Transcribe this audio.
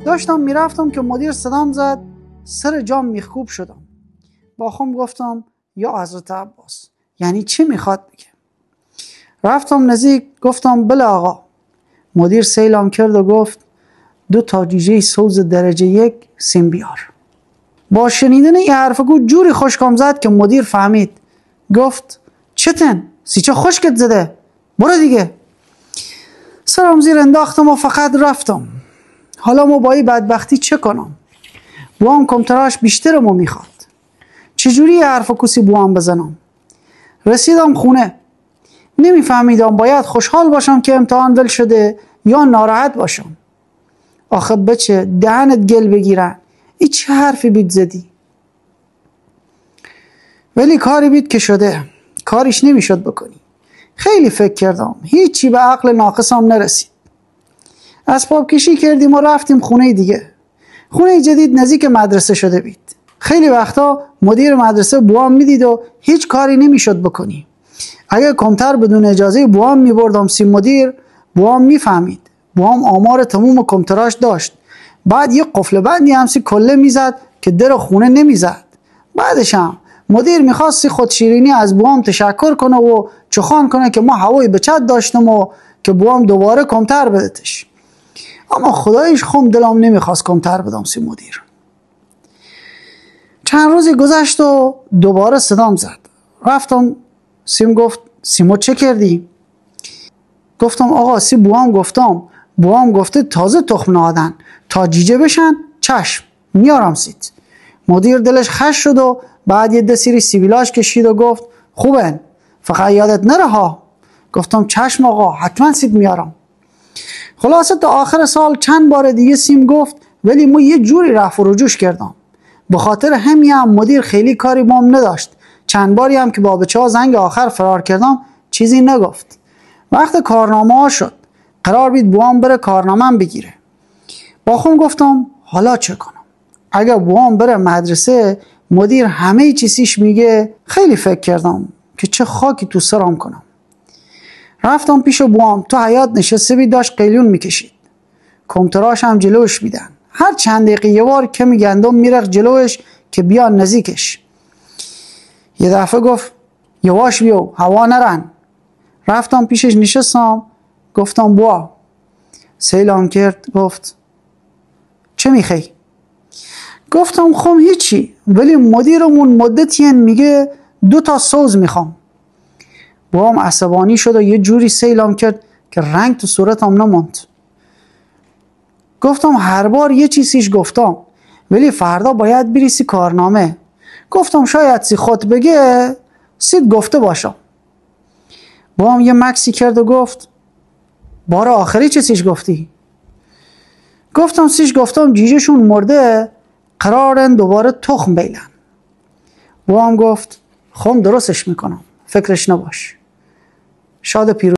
داشتم میرفتم که مدیر صدام زد، سر جام میخکوب شدم. با خودم گفتم یا حضرت عباس، یعنی چی میخواد بگه؟ رفتم نزدیک، گفتم بله آقا. مدیر سیلام کرد و گفت 2 تا جوجه سوز درجه 1 سیم بیار. با شنیدن این حرفگو جوری خشکم زد که مدیر فهمید. گفت چتن؟ سیچه خشکت زده؟ برو دیگه. سرم زیر انداختم و فقط رفتم. حالا ما با این بدبختی چه کنم؟ بوام کمتراش بیشترمو میخواد. چجوری حرف کسی بوام بزنم؟ رسیدم خونه. نمیفهمیدم باید خوشحال باشم که امتحان ول شده یا ناراحت باشم. آخه بچه دهنت گل بگیرن، ای چه حرفی بید زدی؟ ولی کاری بید که شده، کاریش نمیشد بکنی. خیلی فکر کردم، هیچی به عقل ناقصم نرسید. اسباب کشی کردیم و رفتیم خونه دیگه. خونه جدید نزدیک مدرسه شده بید. خیلی وقتا مدیر مدرسه بوام میدید و هیچ کاری نمیشد بکنی. اگه کمتر بدون اجازه بوام میبردم سی مدیر، بوام میفهمید. بوام آمار تموم کمتراش داشت. بعد یه قفل بندی همسی کله میزد که در خونه نمیزد. بعدش هم مدیر میخواستی خودشیرینی از بوام تشکر کنه و چخان کنه که ما هوای بچت داشتم و که بوام دوباره کمتر بدتش. اما خدایش خم دلم نمیخواست کمتر بدم سی مدیر. چند روزی گذشت و دوباره صدام زد. رفتم. سیم گفت سیمو چه کردی؟ گفتم آقا سی بوام گفتم. بوام گفته تازه تخم نهادن تا جیجه بشن. چشم میارم سید. مدیر دلش خش شد و بعد یه دسیری سیبیلاش کشید و گفت خوبن، فقط یادت نره ها. گفتم چشم آقا، حتما سید میارم. خلاصه تا آخر سال چند بار دیگه سیم گفت، ولی ما یه جوری رفع و رجوع کردم. به خاطر همین هم مدیر خیلی کاری بام نداشت. چند باری هم که با بچه‌ها زنگ آخر فرار کردم چیزی نگفت. وقت کارنامه ها شد، قرار بود بوام بره کارنامه‌ام بگیره. با خودم گفتم حالا چه کنم؟ اگه بوام بره مدرسه مدیر همه چیزیش میگه. خیلی فکر کردم که چه خاکی تو سرم کنم. رفتم پیش بوام. تو حیاط نشسته بود، داشت قلیون میکشید. کمتراش هم جلوش بیدن. هر چند دقیقه یه بار کمی گندم میرخت جلوش که بیان نزدیکش. یه دفعه گفت یواش بیو، هوا نرن. رفتم پیشش نشستم. گفتم بوا. سیلام کرد. گفت چه میخوای؟ گفتم خب هیچی، ولی مدیرمون مدتی میگه 2 تا سوز میخوام. بوام عصبانی شد و یه جوری سیلام کرد که رنگ تو صورتم نماند. گفتم هر بار یه چیزیش گفتم، ولی فردا باید بریسی کارنامه. گفتم شاید سی خود بگه سید گفته باشم. بوام یه مکسی کرد و گفت بار آخری چه سیش گفتی؟ گفتم سیش گفتم جیجشون مرده، قرارن دوباره تخم بیلن. بوام گفت خب درستش میکنم، فکرش نباش. شاد پیروز.